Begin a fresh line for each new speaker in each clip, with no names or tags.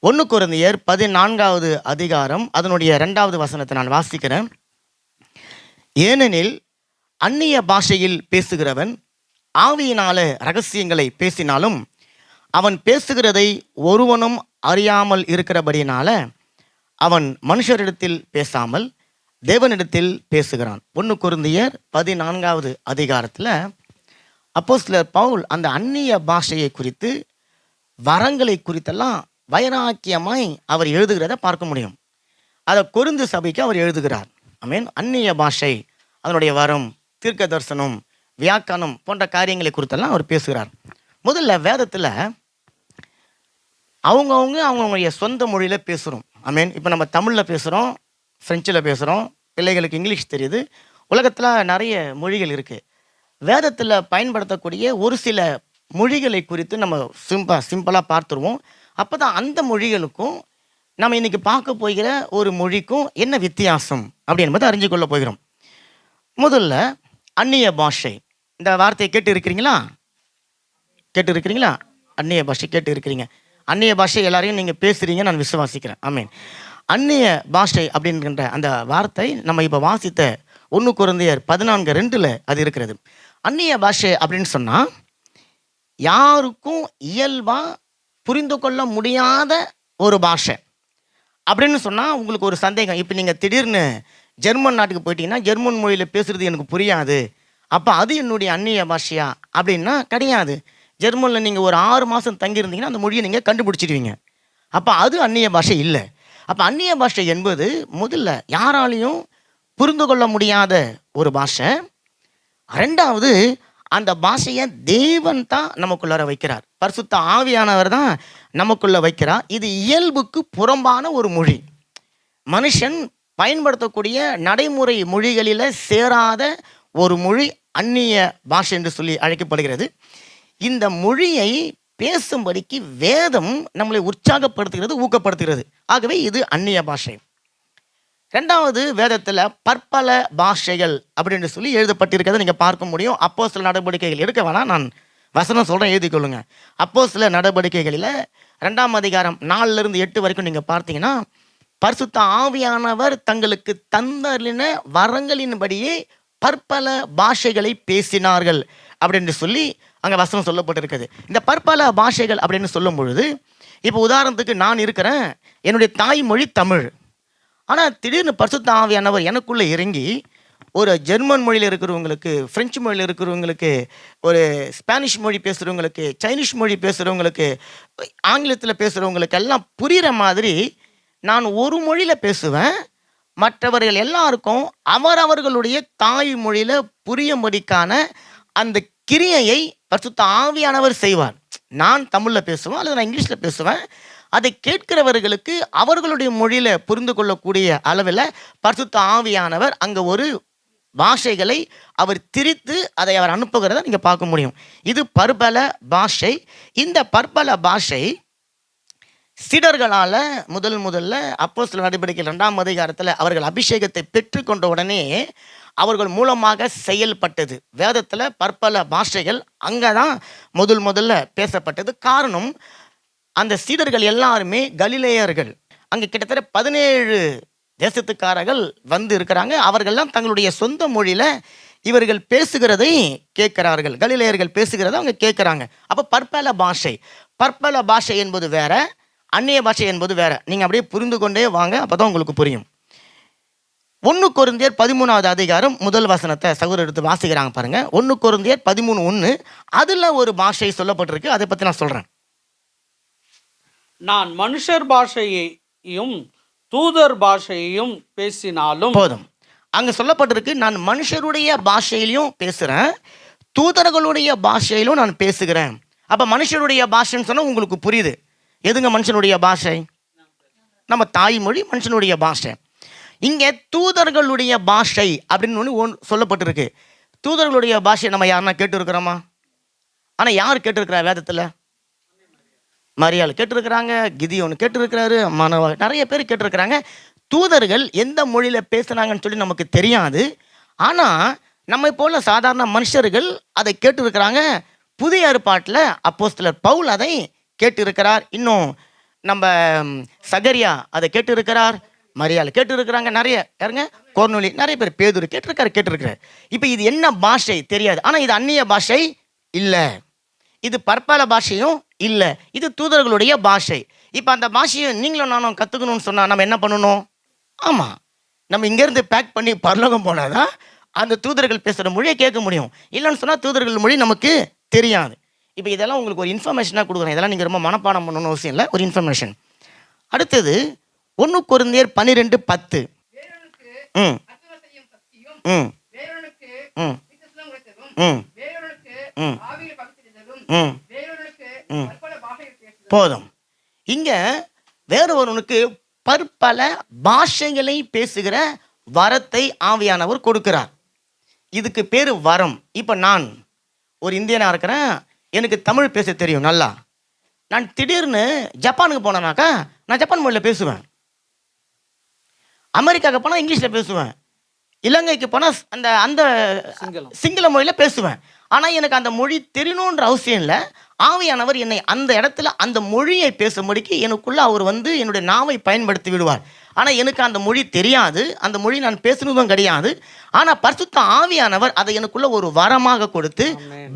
1 கொரிந்தியர் 14வது அதிகாரம் அதனுடைய 2வது வசனத்தை நான் வாசிக்கிறேன். ஏனெனில் அந்நிய பாஷையில் பேசுகிறவன் ஆவியினால ரகசியங்களை பேசினாலும் அவன் பேசுகிறதை ஒருவனும் அறியாமல் இருக்கிறபடியினால அவன் மனுஷரிடத்தில் பேசாமல் தேவனிடத்தில் பேசுகிறான். 1 கொரிந்தியர் 14வது அதிகாரத்தில் அப்போஸ்தலர் பவுல் அந்த அந்நிய பாஷையை குறித்து வரங்களை குறித்தெல்லாம் வைராக்கியமாய் அவர் எழுதுகிறத பார்க்க முடியும். அதை கொரிந்து சபைக்கு அவர் எழுதுகிறார். ஆமென். அந்நிய பாஷை, அதனுடைய வரம், தீர்க்க தரிசனம், வியாக்கணம் போன்ற காரியங்களை குறித்தெல்லாம் அவர் பேசுகிறார். முதல்ல வேதத்தில் அவங்கவுங்களுடைய சொந்த மொழியில் பேசுகிறோம். ஆமென். இப்போ நம்ம தமிழில் பேசுகிறோம், ஃப்ரெஞ்சில் பேசுகிறோம், பிள்ளைகளுக்கு இங்கிலீஷ் தெரியுது. உலகத்தில் நிறைய மொழிகள் இருக்குது. வேதத்தில் பயன்படுத்தக்கூடிய ஒரு சில மொழிகளை குறித்து நம்ம சிம்பிளாக பார்த்துருவோம். அப்போ தான் அந்த மொழிகளுக்கும் நம்ம இன்றைக்கி பார்க்க போகிற ஒரு மொழிக்கும் என்ன வித்தியாசம் அப்படி என்பதை அறிஞ்சு கொள்ள போகிறோம். முதல்ல அந்நிய பாஷை. இந்த வார்த்தையை கேட்டு இருக்கிறீங்களா? அந்நிய பாஷை கேட்டு இருக்கிறீங்க. அந்நிய பாஷை எல்லாரையும் நீங்கள் பேசுகிறீங்க, நான் விசுவாசிக்கிறேன். ஆமென். அந்நிய பாஷை அப்படின்ற அந்த வார்த்தை நம்ம இப்போ வாசித்த 1 கொரிந்தியர் 14:2 அது இருக்கிறது. அந்நிய பாஷை அப்படின்னு சொன்னால் யாருக்கும் இயல்பாக புரிந்து கொள்ள முடியாத ஒரு பாஷை அப்படின்னு சொன்னால் உங்களுக்கு ஒரு சந்தேகம். இப்போ நீங்கள் திடீர்னு ஜெர்மன் நாட்டுக்கு போயிட்டீங்கன்னா ஜெர்மன் மொழியில் பேசுகிறது எனக்கு புரியாது, அப்போ அது என்னுடைய அந்நிய பாஷையா அப்படின்னா கிடையாது. ஜெர்மனில் நீங்கள் ஒரு 6 மாதம் தங்கியிருந்தீங்கன்னா அந்த மொழியை நீங்கள் கண்டுபிடிச்சிடுவீங்க. அப்போ அது அந்நிய பாஷை இல்லை. அப்போ அந்நிய பாஷை என்பது முதல்ல யாராலையும் புரிந்து கொள்ள முடியாத ஒரு பாஷை. 2வது, அந்த பாஷையை தேவன் தான் நமக்குள்ளார வைக்கிறார். பரிசுத்த ஆவியானவர் தான் நமக்குள்ள வைக்கிறார். இது இயல்புக்கு புறம்பான ஒரு மொழி. மனுஷன் பயன்படுத்தக்கூடிய நடைமுறை மொழிகளில் சேராத ஒரு மொழி அந்நிய பாஷை என்று சொல்லி அழைக்கப்படுகிறது. இந்த மொழியை பேசும்படிக்கு வேதம் நம்மளை உற்சாகப்படுத்துகிறது, ஊக்கப்படுத்துகிறது. ஆகவே இது அந்நிய பாஷை. 2வது, வேதத்தில் பற்பல பாஷைகள் அப்படின்னு சொல்லி எழுதப்பட்டிருக்கிறத நீங்கள் பார்க்க முடியும். அப்போஸ்தலர் நடவடிக்கைகள் எடுக்க வேணாம், நான் வசனம் சொல்கிறேன், எழுதிக்கொள்ளுங்க. அப்போஸ்தலர் நடவடிக்கைகளில் 2ஆம் அதிகாரம் 4-8 வரைக்கும் நீங்கள் பார்த்தீங்கன்னா பரிசுத்த ஆவியானவர் தங்களுக்கு தந்தளின வரங்களின்படியே பற்பல பாஷைகளை பேசினார்கள் அப்படின்னு சொல்லி அங்கே வசனம் சொல்லப்பட்டிருக்குது. இந்த பற்பல பாஷைகள் அப்படின்னு சொல்லும் பொழுது இப்போ உதாரணத்துக்கு நான் இருக்கிறேன், என்னுடைய தாய்மொழி தமிழ். ஆனால் திடீர்னு பரிசுத்த ஆவியானவர் எனக்குள்ளே இறங்கி ஒரு ஜெர்மன் மொழியில் இருக்கிறவங்களுக்கு, ஃப்ரெஞ்சு மொழியில் இருக்கிறவங்களுக்கு, ஒரு ஸ்பானிஷ் மொழி பேசுகிறவங்களுக்கு, சைனீஸ் மொழி பேசுகிறவங்களுக்கு, ஆங்கிலத்தில் பேசுகிறவங்களுக்கு எல்லாம் புரிகிற மாதிரி நான் ஒரு மொழியில் பேசுவேன். மற்றவர்கள் எல்லாருக்கும் அவரவர்களுடைய தாய்மொழியில் புரியும்படிக்கான அந்த கிரியையை பரிசுத்த ஆவியானவர் செய்வார். நான் தமிழில் பேசுவேன் அல்லது நான் இங்கிலீஷில் பேசுவேன். அதை கேட்கிறவர்களுக்கு அவர்களுடைய மொழியில் புரிந்து கொள்ளக்கூடிய அளவில் பரிசுத்த ஆவியானவர் அங்கே ஒரு பாஷைகளை அவர் திரித்து அதை அவர் அனுப்புகிறத நீங்கள் பார்க்க முடியும். இது பற்பல பாஷை. இந்த பற்பல பாஷை சீடர்களால் முதல்ல அப்போஸ்தலர் நடவடிக்கைகள் 2ஆம் அதிகாரத்தில் அவர்கள் அபிஷேகத்தை பெற்றுக்கொண்ட உடனே அவர்கள் மூலமாக செயல்பட்டது. வேதத்தில் பற்பல பாஷைகள் அங்கே தான் முதல்ல பேசப்பட்டது. காரணம், அந்த சீடர்கள் எல்லாருமே கலிலேயர்கள். அங்கே கிட்டத்தட்ட 17 தேசத்துக்காரர்கள் வந்து இருக்கிறாங்க. அவர்கள்லாம் தங்களுடைய சொந்த மொழியில் இவர்கள் பேசுகிறதை கேட்கிறார்கள். கலிலேயர்கள் பேசுகிறத அவங்க கேட்குறாங்க. அப்போ பற்பல பாஷை என்பது வேற, அந்நிய பாஷை என்பது வேற. நீங்கள் அப்படியே புரிந்து கொண்டே வாங்க, அப்போ தான் உங்களுக்கு புரியும். 1 கொரிந்தியர் 13வது அதிகாரம் முதல் வசனத்தை சகோதரர் எடுத்து வாசிக்கிறாங்க பாருங்க. 1 கொரிந்தியர் 13:1 அதில் ஒரு பாஷை சொல்லப்பட்டிருக்கு. அதை பற்றி நான் சொல்கிறேன்.
நான் மனுஷர் பாஷையையும் தூதர் பாஷையையும் பேசினாலும்
போதும். அங்கே சொல்லப்பட்டிருக்கு, நான் மனுஷருடைய பாஷையிலையும் பேசுகிறேன், தூதர்களுடைய பாஷையிலும் நான் பேசுகிறேன். அப்போ மனுஷருடைய பாஷைன்னு சொன்னால் உங்களுக்கு புரியுது. எதுங்க மனுஷனுடைய பாஷை? நம்ம தாய்மொழி மனுஷனுடைய பாஷை. இங்கே தூதர்களுடைய பாஷை அப்படின்னு ஒன்று சொல்லப்பட்டிருக்கு. தூதர்களுடைய பாஷை நம்ம யாருன்னா கேட்டு இருக்கிறோமா? ஆனால் யார் கேட்டிருக்கிறா வேதத்தில்? மரியாள் கேட்டிருக்கிறாங்க, கிதியோன் கேட்டிருக்கிறாரு, மனோவா, நிறைய பேர் கேட்டிருக்கிறாங்க. தூதர்கள் எந்த மொழியில் பேசுனாங்கன்னு சொல்லி நமக்கு தெரியாது. ஆனால் நம்மை போல சாதாரண மனுஷர்கள் அதை கேட்டிருக்கிறாங்க. புதிய ஏற்பாட்டில் அப்போஸ்தலர் பவுல் அதை கேட்டிருக்கிறார். இன்னும் நம்ம சகரியா அதை கேட்டு இருக்கிறார், மரியாள் கேட்டு இருக்கிறாங்க, நிறைய யாருங்க கொர்நேலி, நிறைய பேர், பேதுரு கேட்டிருக்கிறார். இப்போ இது என்ன பாஷை தெரியாது, ஆனால் இது அந்நிய பாஷை இல்லை, இது பற்பல பாஷையும் இல்லை, இது தூதர்களுடைய பாஷை. இப்போ அந்த பாஷையை நீங்களும் நானும் கற்றுக்கணும்னு சொன்னால் நம்ம என்ன பண்ணணும்? ஆமாம், நம்ம இங்கேருந்து பேக் பண்ணி பரலோகம் போனால் தான் அந்த தூதர்கள் பேசுகிற மொழியை கேட்க முடியும். இல்லைன்னு சொன்னால் தூதர்கள் மொழி நமக்கு தெரியாது. இப்போ இதெல்லாம் உங்களுக்கு ஒரு இன்ஃபர்மேஷனாக கொடுக்குறேன், இதெல்லாம் நீங்கள் ரொம்ப மனப்பாடம் பண்ணணும்னு அவசியம் இல்லை, ஒரு இன்ஃபர்மேஷன். அடுத்தது 1 கொரிந்தியர் 12:10. ம் ம் ம் ம் ம் ம் போதும். இங்கே வேற ஒருவனுக்கு பற்பல பாஷைகளை பேசுகிற வரத்தை ஆவியானவர் கொடுக்கிறார். இதுக்கு பேர் வரம். இப்போ நான் ஒரு இந்தியனாக இருக்கிறேன், எனக்கு தமிழ் பேச தெரியும் நல்லா. நான் திடீர்னு ஜப்பானுக்கு போனேனாக்கா நான் ஜப்பான் மொழியில் பேசுவேன், அமெரிக்காவுக்கு போனால் இங்கிலீஷில் பேசுவேன், இலங்கைக்கு போனால் அந்த அந்த சிங்கள மொழியில் பேசுவேன். ஆனால் எனக்கு அந்த மொழி தெரியணுன்ற அவசியம் இல்லை. ஆவியானவர் என்னை அந்த இடத்துல அந்த மொழியை பேசும்படிக்கு எனக்குள்ளே அவர் வந்து என்னுடைய நாவை பயன்படுத்தி விடுவார். ஆனால் எனக்கு அந்த மொழி தெரியாது, அந்த மொழி நான் பேசுனதும் கிடையாது. ஆனால் பரிசுத்த ஆவியானவர் அதை எனக்குள்ள ஒரு வரமாக கொடுத்து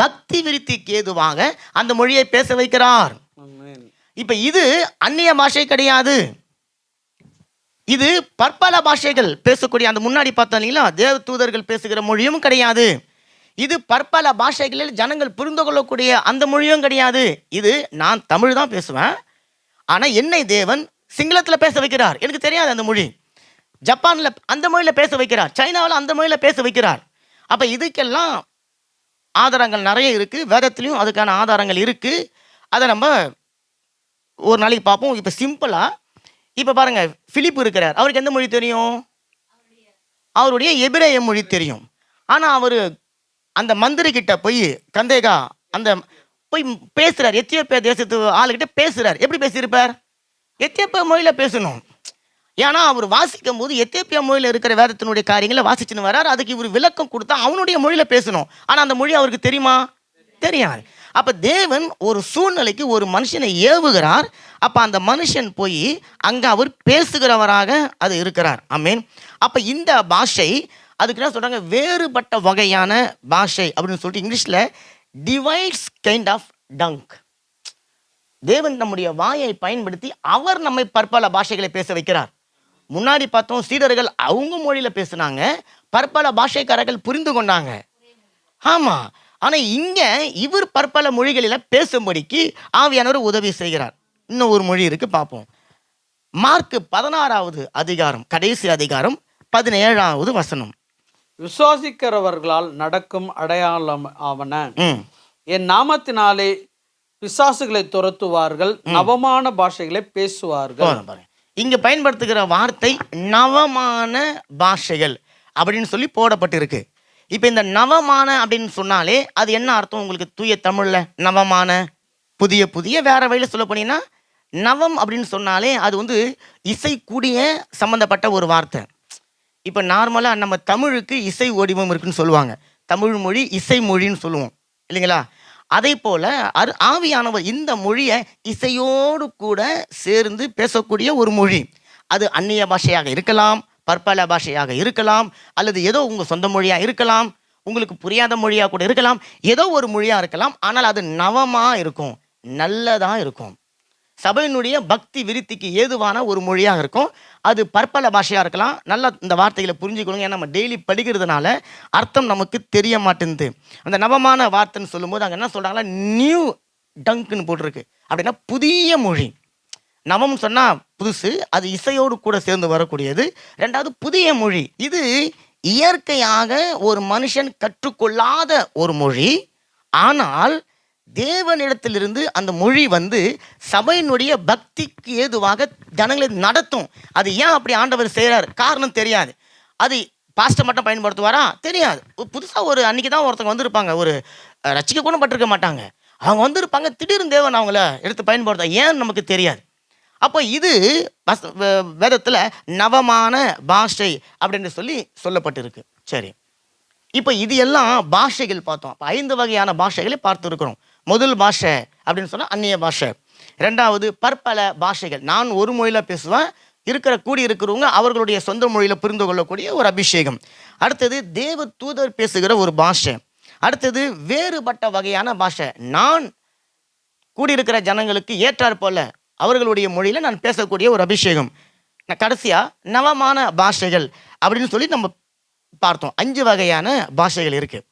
பக்தி விருத்திக்கு ஏதுவாக அந்த மொழியை பேச வைக்கிறார். இப்போ இது அந்நிய பாஷை கிடையாது, இது பற்பல பாஷைகள் பேசக்கூடிய, அந்த முன்னாடி பார்த்தீங்களா தேவ தூதர்கள் பேசுகிற மொழியும் கிடையாது. இது பற்பல பாஷைகளில் ஜனங்கள் புரிந்து கொள்ளக்கூடிய அந்த மொழியும் கிடையாது. இது நான் தமிழ் தான் பேசுவேன், ஆனால் என்னை தேவன் சிங்களத்தில் பேச வைக்கிறார், எனக்கு தெரியாது அந்த மொழி. ஜப்பானில் அந்த மொழியில் பேச வைக்கிறார், சைனாவில் அந்த மொழியில் பேச வைக்கிறார். அப்போ இதுக்கெல்லாம் ஆதாரங்கள் நிறைய இருக்குது, வேதத்துலேயும் அதுக்கான ஆதாரங்கள் இருக்குது. அதை நம்ம ஒரு நாளைக்கு பார்ப்போம். இப்போ சிம்பிளாக இப்போ பாருங்கள், பிலிப்பு இருக்கிறார், அவருக்கு எந்த மொழி தெரியும்? அவருடைய எபிரேய மொழி தெரியும். ஆனால் அவர் அந்த மந்திரி கிட்ட போய் கந்தேகா அந்த போய் பேசுகிறார், எத்தியோப்பியா தேசத்து ஆளுகிட்ட பேசுகிறார். எப்படி பேசியிருப்பார்? எத்தியோப்பியா மொழியில் பேசணும். ஏன்னா அவர் வாசிக்கும் போது எத்தியோப்பியா மொழியில் இருக்கிற வேதத்தினுடைய காரியங்களை வாசிச்சுன்னு வர்றார், அதுக்கு இவர் விளக்கம் கொடுத்தா அவனுடைய மொழியில் பேசணும். ஆனால் அந்த மொழி அவருக்கு தெரியுமா? தெரியாது. அப்போ தேவன் ஒரு சூழ்நிலைக்கு ஒரு மனுஷனை ஏவுகிறார், அப்போ அந்த மனுஷன் போய் அங்கே அவர் பேசுகிறவராக அது இருக்கிறார். ஆமீன். அப்போ இந்த பாஷை அதுக்கு என்ன சொல்கிறாங்க? வேறுபட்ட வகையான பாஷை அப்படின்னு சொல்லிட்டு இங்கிலீஷில் டிவைஸ் கைண்ட் ஆஃப் டங்க். தேவன் நம்முடைய வாயை பயன்படுத்தி அவர் நம்மை பற்பல பாஷைகளை பேச வைக்கிறார். முன்னாடி பார்த்தோம், சீடர்கள் அவங்க மொழியில் பேசுனாங்க, பற்பல பாஷைக்காரர்கள் புரிந்து கொண்டாங்க. ஆமாம். ஆனால் இங்கே இவர் பற்பல மொழிகளில் பேசும்படிக்கு ஆவியானவர் உதவி செய்கிறார். இன்னும் ஒரு மொழி இருக்குது, பார்ப்போம். மார்க் 16வது அதிகாரம், கடைசி அதிகாரம், 17வது வசனம்.
விசுவாசிக்கிறவர்களால் நடக்கும் அடையாளம் ஆவன, என் நாமத்தினாலே பிசாசுகளை துரத்துவார்கள், நவமான பாஷைகளை பேசுவார்கள்.
இங்க பயன்படுத்துகிற வார்த்தை நவமான பாஷைகள் அப்படின்னு சொல்லி போடப்பட்டிருக்கு. இப்போ இந்த நவமான அப்படின்னு சொன்னாலே அது என்ன அர்த்தம் உங்களுக்கு? தூய தமிழ்ல நவமான, புதிய புதிய, வேற வழியில் சொல்ல போனீங்கன்னா நவம் அப்படின்னு சொன்னாலே அது வந்து இசை கூடிய சம்பந்தப்பட்ட ஒரு வார்த்தை. இப்போ நார்மலாக நம்ம தமிழுக்கு இசை வடிவம் இருக்குன்னு சொல்லுவாங்க, தமிழ் மொழி இசை மொழின்னு சொல்லுவோம் இல்லைங்களா? அதே போல் ஆவியானவர் இந்த மொழியை இசையோடு கூட சேர்ந்து பேசக்கூடிய ஒரு மொழி. அது அந்நிய பாஷையாக இருக்கலாம், பற்பல பாஷையாக இருக்கலாம், அல்லது ஏதோ உங்கள் சொந்த மொழியாக இருக்கலாம், உங்களுக்கு புரியாத மொழியாக கூட இருக்கலாம், ஏதோ ஒரு மொழியாக இருக்கலாம். ஆனால் அது நவமாக இருக்கும், நல்லதாக இருக்கும், சபையினுடைய பக்தி விருத்திக்கு ஏதுவான ஒரு மொழியாக இருக்கும். அது பற்பல பாஷையாக இருக்கலாம். நல்லா இந்த வார்த்தைகளை புரிஞ்சுக்கணுங்க, ஏன்னா நம்ம டெய்லி படிக்கிறதுனால அர்த்தம் நமக்கு தெரிய மாட்டேங்குது. அந்த நவமான வார்த்தைன்னு சொல்லும்போது அங்கே என்ன சொல்கிறாங்களா, நியூ டங்க்னு போட்டிருக்கு. அப்படின்னா புதிய மொழி. நவம்னு சொன்னால் புதுசு, அது இசையோடு கூட சேர்ந்து வரக்கூடியது. ரெண்டாவது புதிய மொழி. இது இயற்கையாக ஒரு மனுஷன் கற்றுக்கொள்ளாத ஒரு மொழி. ஆனால் தேவனிடத்திலிருந்து அந்த மொழி வந்து சபையினுடைய பக்திக்கு ஏதுவாக ஜனங்களை நடத்தும். அது ஏன் அப்படி ஆண்டவர் செய்கிறார் காரணம் தெரியாது. அது பாஸ்டர் மட்டும் பயன்படுத்துவாரா? தெரியாது. புதுசாக ஒரு அன்றைக்கி தான் ஒருத்தவங்க வந்திருப்பாங்க, ஒரு ரட்சிக்க கூட பட்டிருக்க மாட்டாங்க, அவங்க வந்திருப்பாங்க, திடீர்னு தேவன் அவங்கள எடுத்து பயன்படுத்த ஏன்னு நமக்கு தெரியாது. அப்போ இது வேதத்தில் நவமான பாஷை அப்படின்னு சொல்லி சொல்லப்பட்டிருக்கு. சரி, இப்போ இது எல்லாம் பாஷைகள் பார்த்தோம். அப்போ 5 வகையான பாஷைகளை பார்த்து இருக்கிறோம். முதல் பாஷை அப்படின்னு சொன்னால் அந்நிய பாஷை. ரெண்டாவது பற்பல பாஷைகள். நான் ஒரு மொழியில் பேசுவேன், கூடி இருக்கிறவங்க அவர்களுடைய சொந்த மொழியில் புரிந்து கொள்ளக்கூடிய ஒரு அபிஷேகம். அடுத்தது தேவ தூதர் பேசுகிற ஒரு பாஷை. அடுத்தது வேறுபட்ட வகையான பாஷை. நான் கூடியிருக்கிற ஜனங்களுக்கு ஏற்றாற் போல அவர்களுடைய மொழியில் நான் பேசக்கூடிய ஒரு அபிஷேகம். கடைசியாக நவமான பாஷைகள் அப்படின்னு சொல்லி நம்ம பார்த்தோம். 5 வகையான பாஷைகள் இருக்குது.